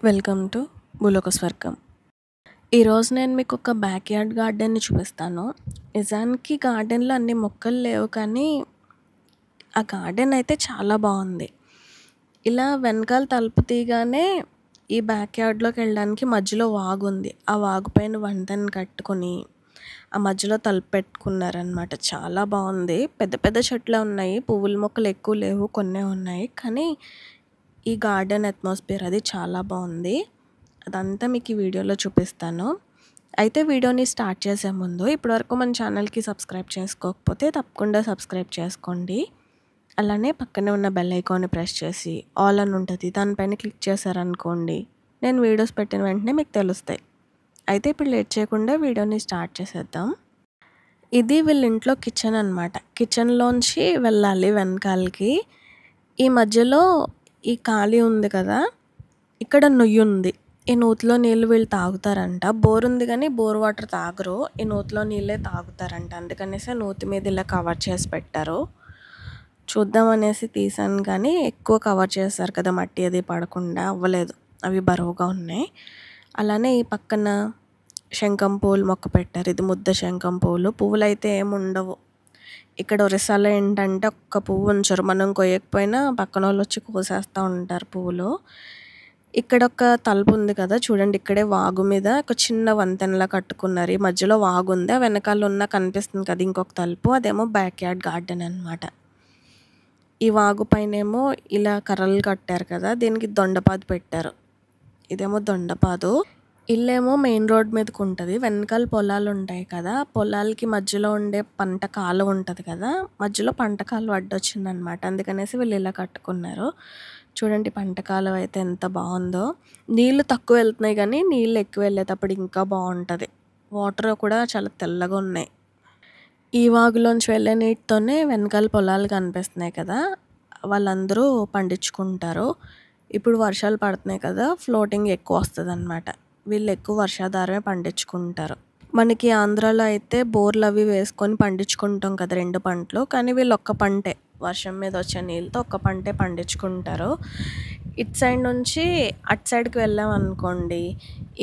Welcome to భూలోక స్వర్గం. ఈరోజు నేను మీకు ఒక బ్యాక్‌యార్డ్ గార్డెన్‌ని చూపిస్తాను. నిజానికి గార్డెన్‌లో అన్ని మొక్కలు లేవు కానీ, ఆ గార్డెన్ అయితే చాలా బాగుంది. ఇలా వెనకాల తలుపు తీయగానే ఈ బ్యాక్‌యార్డ్‌లోకి వెళ్ళడానికి మధ్యలో వాగుంది. ఆ వాగు పైన వంతెన కట్టుకొని, ఆ మధ్యలో తలుపు పెట్టుకున్నారనమాట. చాలా బాగుంది. పెద్ద పెద్ద చెట్లే ఉన్నాయి. పువ్వుల మొక్కలు ఎక్కువ లేవు. కొన్నే ఉన్నాయి. కానీ ఈ గార్డెన్ అట్మాస్ఫియర్ అది చాలా బాగుంది. అదంతా మీకు ఈ వీడియోలో చూపిస్తాను. అయితే వీడియోని స్టార్ట్ చేసే ముందు ఇప్పటివరకు మన ఛానల్‌కి సబ్స్క్రైబ్ చేసుకోకపోతే తప్పకుండా సబ్స్క్రైబ్ చేసుకోండి. అలానే పక్కనే ఉన్న బెల్ ఐకాన్ని ప్రెస్ చేసి ఆల్ అని ఉంటుంది. దానిపైన క్లిక్ చేశారనుకోండి, నేను వీడియోస్ పెట్టిన వెంటనే మీకు తెలుస్తాయి. అయితే ఇప్పుడు లేట్ చేయకుండా వీడియోని స్టార్ట్ చేసేద్దాం. ఇది వీళ్ళ ఇంట్లో కిచెన్ అనమాట. కిచెన్‌లోంచి వెళ్ళాలి వెనకాలకి. ఈ మధ్యలో ఈ ఖాళీ ఉంది కదా! ఇక్కడ నుయ్యుంది. ఈ నూతిలో నీళ్ళు వీళ్ళు తాగుతారంట. బోర్ ఉంది కానీ బోర్ వాటర్ తాగరు. ఈ నూతిలో నీళ్ళే తాగుతారంట. అందుకనేసి నూతి మీద ఇలా కవర్ చేసి పెట్టారు. చూద్దాం అనేసి తీసాను కానీ ఎక్కువ కవర్ చేశారు కదా, మట్టి అది పడకుండా అవ్వలేదు. అవి బరువుగా ఉన్నాయి. అలానే ఈ పక్కన శంఖం పూలు మొక్క పెట్టారు. ఇది ముద్ద శంఖం పూలు. పువ్వులైతే ఏముండవు. ఇక్కడ ఒరిస్సాలో ఏంటంటే ఒక్క పువ్వు ఉంచరు. మనం కొయ్యకపోయినా పక్కనోళ్ళు వచ్చి కోసేస్తూ ఉంటారు పువ్వులు. ఇక్కడ ఒక తలుపు ఉంది కదా చూడండి, ఇక్కడే వాగు మీద ఒక చిన్న వంతెనలా కట్టుకున్నారు. ఈ మధ్యలో వాగు ఉంది. ఆ వెనకాల ఉన్న కనిపిస్తుంది కదా ఇంకొక తలుపు, అదేమో బ్యాక్‌యార్డ్ గార్డెన్ అనమాట. ఈ వాగు పైనేమో ఇలా కర్రలు కట్టారు కదా, దీనికి దొండపాదు పెట్టారు. ఇదేమో దొండపాదు. ఇల్లేమో మెయిన్ రోడ్ మీదకి ఉంటుంది. వెనకాల పొలాలు ఉంటాయి కదా, పొలాలకి మధ్యలో ఉండే పంట కాలువ ఉంటుంది కదా, మధ్యలో పంట కాలువ అడ్డొచ్చిందనమాట. అందుకనేసి వీళ్ళు ఇలా కట్టుకున్నారు. చూడండి పంట కాలువ అయితే ఎంత బాగుందో. నీళ్ళు తక్కువ వెళ్తున్నాయి కానీ నీళ్ళు ఎక్కువ వెళ్ళేటప్పుడు ఇంకా బాగుంటుంది. వాటర్ కూడా చాలా తెల్లగా ఉన్నాయి. ఈ వాగులోంచి వెళ్ళే నీటితోనే వెనకాల పొలాలు కనిపిస్తున్నాయి కదా, వాళ్ళందరూ పండించుకుంటారు. ఇప్పుడు వర్షాలు పడుతున్నాయి కదా, ఫ్లోటింగ్ ఎక్కువ వస్తుంది అనమాట. వీళ్ళు ఎక్కువ వర్షాధారమే పండించుకుంటారు. మనకి ఆంధ్రాలో అయితే బోర్లు అవి వేసుకొని పండించుకుంటాం కదా 2 పంటలు. కానీ వీళ్ళు ఒక్క పంటే, వర్షం మీద వచ్చే నీళ్ళతో ఒక్క పంటే పండించుకుంటారు. ఇటు సైడ్ నుంచి అటు సైడ్కి వెళ్ళామనుకోండి,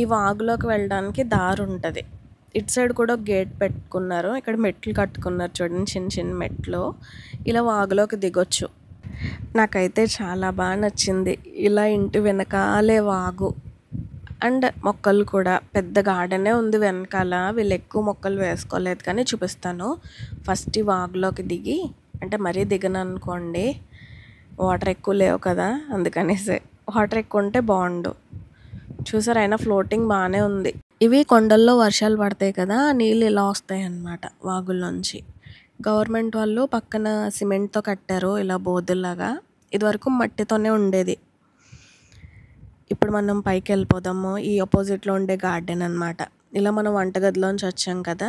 ఈ వాగులోకి వెళ్ళడానికి దారి ఉంటుంది. ఇటు సైడ్ కూడా గేట్ పెట్టుకున్నారు. ఇక్కడ మెట్లు కట్టుకున్నారు చూడండి, చిన్న చిన్న మెట్లు. ఇలా వాగులోకి దిగొచ్చు. నాకైతే చాలా బాగా నచ్చింది. ఇలా ఇంటి వెనకాలే వాగు అండ్ మొక్కలు కూడా పెద్ద గార్డెనే ఉంది వెనకాల. వీళ్ళు ఎక్కువ మొక్కలు వేసుకోలేదు కానీ చూపిస్తాను. ఫస్ట్ ఈ వాగులోకి దిగి, అంటే మరీ దిగను అనుకోండి, వాటర్ ఎక్కువ లేవు కదా అందుకనేసి. వాటర్ ఎక్కువ ఉంటే బాగుండు. చూసారు, అయినా ఫ్లోటింగ్ బాగానే ఉంది. ఇవి కొండల్లో వర్షాలు పడతాయి కదా, నీళ్ళు ఇలా వస్తాయి అన్నమాట వాగుల్లోంచి. గవర్నమెంట్ వాళ్ళు పక్కన సిమెంట్తో కట్టారు ఇలా బోధుల్లాగా. ఇదివరకు మట్టితోనే ఉండేది. ఇప్పుడు మనం పైకి వెళ్ళిపోదాము. ఈ ఆపోజిట్లో ఉండే గార్డెన్ అనమాట. ఇలా మనం వంటగదిలోంచి వచ్చాం కదా,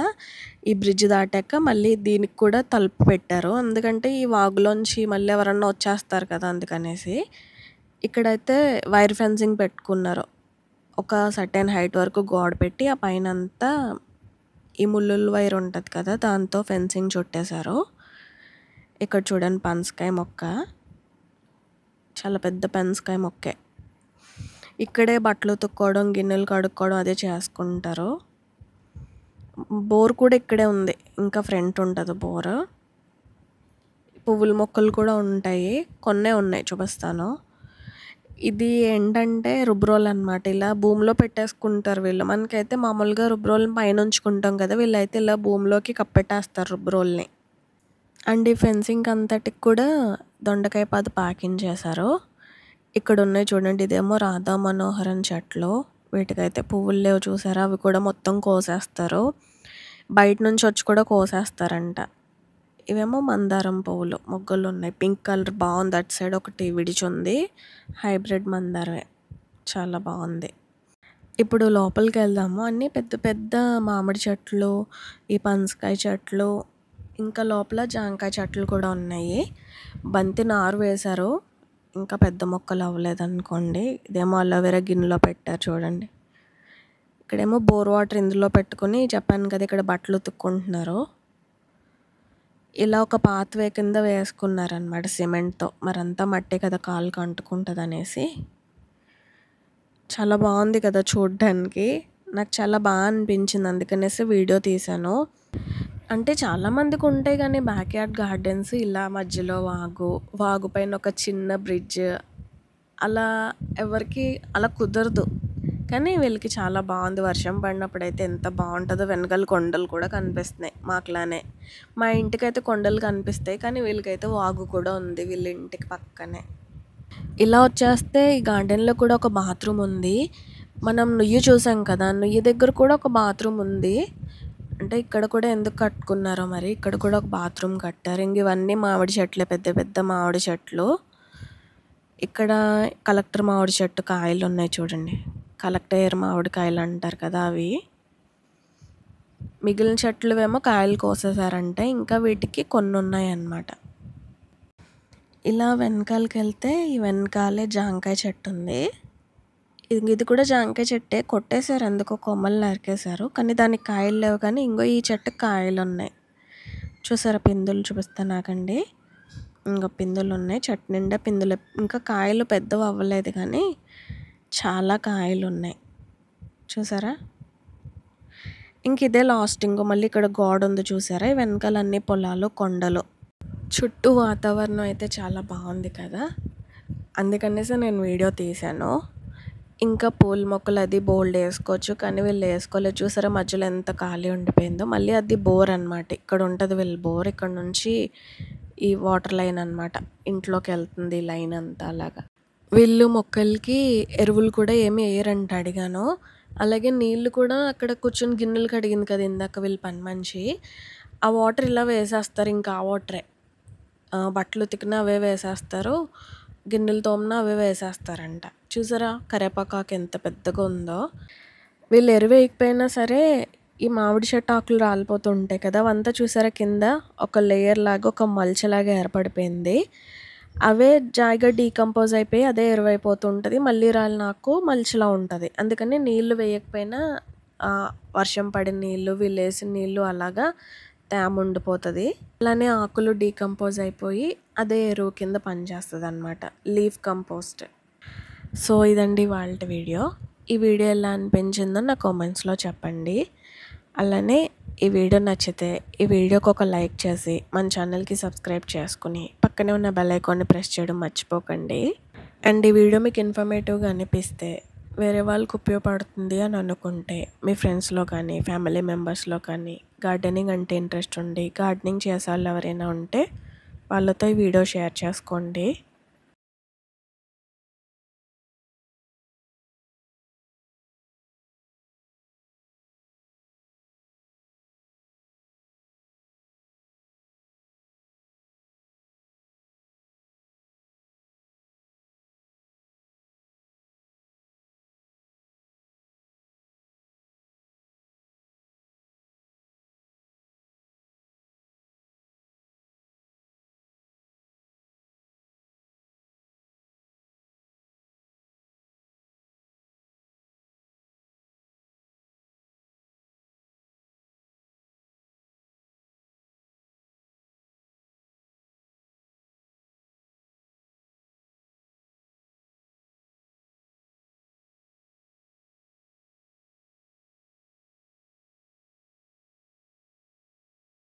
ఈ బ్రిడ్జ్ దాటాక మళ్ళీ దీనికి కూడా తలుపు పెట్టారు. ఎందుకంటే ఈ వాగులోంచి మళ్ళీ ఎవరన్నా వచ్చేస్తారు కదా అందుకనేసి. ఇక్కడైతే వైర్ ఫెన్సింగ్ పెట్టుకున్నారు. ఒక సర్టెన్ హైట్ వరకు గోడ పెట్టి ఆ పైన అంతా ఈ ముళ్ళుల వైర్ ఉంటుంది కదా, దాంతో ఫెన్సింగ్ చుట్టేశారు. ఇక్కడ చూడండి పనసకాయ మొక్క, చాలా పెద్ద పనసకాయ మొక్కే. ఇక్కడే బట్టలు ఉతుక్కోవడం, గిన్నెలు కడుక్కోవడం అదే చేసుకుంటారు. బోర్ కూడా ఇక్కడే ఉంది. ఇంకా ఫ్రంట్ ఉంటుంది బోర్. పువ్వుల మొక్కలు కూడా ఉంటాయి. కొన్నే ఉన్నాయి, చూపిస్తాను. ఇది ఏంటంటే రుబ్రోల్ అనమాట. ఇలా భూమిలో పెట్టేసుకుంటారు వీళ్ళు. మనకైతే మామూలుగా రుబ్రోల్ని పైన ఉంచుకుంటాం కదా, వీళ్ళైతే ఇలా భూమిలోకి కప్పెట్టేస్తారు రుబ్రోల్ని. అండ్ ఈ ఫెన్సింగ్ అంతటికి కూడా దొండకాయ పాదు పాకించేశారు. ఇక్కడ ఉన్నాయి చూడండి, ఇదేమో రాధా మనోహరన్ చెట్లు. వీటికైతే పువ్వులు లేవు చూసారా, అవి కూడా మొత్తం కోసేస్తారు. బయట నుంచి వచ్చి కూడా కోసేస్తారంట. ఇవేమో మందారం పువ్వులు, మొగ్గలు ఉన్నాయి. పింక్ కలర్ బాగుంది. అటు సైడ్ ఒకటి విడిచుంది, హైబ్రిడ్ మందారమే, చాలా బాగుంది. ఇప్పుడు లోపలికి వెళ్దాము. అన్నీ పెద్ద పెద్ద మామిడి చెట్లు, ఈ పనసకాయ చెట్లు, ఇంకా లోపల జాంకాయ చెట్లు కూడా ఉన్నాయి. బంతి నారు వేశారు, ఇంకా పెద్ద మొక్కలు అవ్వలేదు అనుకోండి. ఇదేమో అలోవెరా గిన్నెలో పెట్టారు చూడండి. ఇక్కడేమో బోర్ వాటర్ ఇందులో పెట్టుకుని, చెప్పాను కదా ఇక్కడ బట్టలు ఉతుక్కుంటున్నారు. ఇలా ఒక పాత్వే కింద వేసుకున్నారనమాట సిమెంట్తో. మరంతా మట్టే కదా కాలుకి అంటుకుంటుంది అనేసి. చాలా బాగుంది కదా చూడ్డానికి. నాకు చాలా బాగా అనిపించింది, అందుకనేసి వీడియో తీశాను. అంటే చాలామందికి ఉంటాయి కానీ బ్యాక్ యార్డ్ గార్డెన్స్ ఇలా మధ్యలో వాగు పైన ఒక చిన్న బ్రిడ్జ్ అలా ఎవరికి అలా కుదరదు. కానీ వీళ్ళకి చాలా బాగుంది. వర్షం పడినప్పుడైతే ఎంత బాగుంటుందో. వెనకాల కొండలు కూడా కనిపిస్తున్నాయి మాకులానే. మా ఇంటికైతే కొండలు కనిపిస్తాయి కానీ వీళ్ళకైతే వాగు కూడా ఉంది వీళ్ళ ఇంటికి పక్కనే. ఇలా వచ్చేస్తే ఈ గార్డెన్లో కూడా ఒక బాత్రూమ్ ఉంది. మనం నుయ్యి చూసాం కదా, నుయ్యి దగ్గర కూడా ఒక బాత్రూమ్ ఉంది. అంటే ఇక్కడ కూడా ఎందుకు కట్టుకున్నారో మరి, ఇక్కడ కూడా ఒక బాత్రూమ్ కట్టారు. ఇంక ఇవన్నీ మామిడి చెట్లే, పెద్ద పెద్ద మామిడి చెట్లు. ఇక్కడ కలెక్టర్ మామిడి చెట్టు కాయలు ఉన్నాయి చూడండి. కలెక్టర్ మామిడి కాయలు అంటారు కదా అవి. మిగిలిన చెట్లు ఏమో కాయలు కోసేసారంటే, ఇంకా వీటికి కొన్ని ఉన్నాయి అన్నమాట. ఇలా వెనకాలకి వెళ్తే ఈ వెనకాలే జాంకాయ చెట్టు ఉంది. ఇది కూడా జాంకాయ చెట్టే, కొట్టేశారు ఎందుకో, కొమ్మలు నరికేశారు. కానీ దానికి కాయలు లేవు. కానీ ఇంకో ఈ చెట్టుకి కాయలు ఉన్నాయి చూసారా. పిందులు చూపిస్తాను నాకండి. ఇంకా పిందులు ఉన్నాయి, చెట్టు నిండా పిందులు. ఇంకా కాయలు పెద్దవి అవ్వలేదు కానీ చాలా కాయలు ఉన్నాయి చూసారా. ఇంక ఇదే లాస్ట్. ఇంకో మళ్ళీ ఇక్కడ గోడ ఉంది చూసారా. ఈ వెనకాల అన్ని పొలాలు, కొండలు. చుట్టూ వాతావరణం అయితే చాలా బాగుంది కదా, అందుకనేసి నేను వీడియో తీశాను. ఇంకా పూల మొక్కలు అది బోల్డ్ వేసుకోవచ్చు కానీ వీళ్ళు వేసుకోలేదు చూసారా. మధ్యలో ఎంత ఖాళీ ఉండిపోయిందో. మళ్ళీ అది బోర్ అనమాట. ఇక్కడ ఉంటుంది వీళ్ళ బోర్. ఇక్కడ నుంచి ఈ వాటర్ లైన్ అనమాట ఇంట్లోకి వెళ్తుంది, లైన్ అంతా. అలాగా వీళ్ళు మొక్కలకి ఎరువులు కూడా ఏమి వేయరంట, అడిగాను. అలాగే నీళ్ళు కూడా అక్కడ కూర్చొని గిన్నెలు కడిగింది కదా ఇందాక వీళ్ళ పని మనిషి, ఆ వాటర్ ఇలా వేసేస్తారు. ఇంకా ఆ వాటరే బట్టలు ఉతికినా అవే వేసేస్తారు, గిన్నెలు తోమినా అవే వేసేస్తారంట. చూసారా కరేపాకాకు ఎంత పెద్దగా ఉందో. వీళ్ళు ఎరువు వేయకపోయినా సరే ఈ మామిడి చెట్టు ఆకులు రాలిపోతూ ఉంటాయి కదా, అవంతా చూసారా కింద ఒక లేయర్ లాగా, ఒక మల్చలాగా ఏర్పడిపోయింది. అవే జాయిగా డీకంపోజ్ అయిపోయి అదే ఎరువు అయిపోతూ ఉంటుంది. మళ్ళీ రాలిన ఆకు మల్చలా ఉంటుంది. అందుకని నీళ్లు వేయకపోయినా వర్షం పడిన నీళ్ళు, వీళ్ళు వేసిన నీళ్ళు అలాగా తేమ ఉండిపోతుంది. అలానే ఆకులు డీకంపోజ్ అయిపోయి అదే ఎరువు కింద పనిచేస్తుంది అనమాట, లీఫ్ కంపోస్ట్. సో ఇదండి వాళ్ళ వీడియో. ఈ వీడియో ఎలా అనిపించిందో నా కామెంట్స్లో చెప్పండి. అలానే ఈ వీడియో నచ్చితే ఈ వీడియోకి ఒక లైక్ చేసి మన ఛానల్కి సబ్స్క్రైబ్ చేసుకుని పక్కనే ఉన్న బెల్ ఐకాన్ని ప్రెస్ చేయడం మర్చిపోకండి. అండ్ ఈ వీడియో మీకు ఇన్ఫర్మేటివ్గా అనిపిస్తే, వేరే వాళ్ళకి ఉపయోగపడుతుంది అని అనుకుంటే మీ ఫ్రెండ్స్లో కానీ ఫ్యామిలీ మెంబర్స్లో కానీ గార్డెనింగ్ అంటే ఇంట్రెస్ట్ ఉండి గార్డెనింగ్ చేసే వాళ్ళు ఎవరైనా ఉంటే వాళ్ళతో ఈ వీడియో షేర్ చేసుకోండి.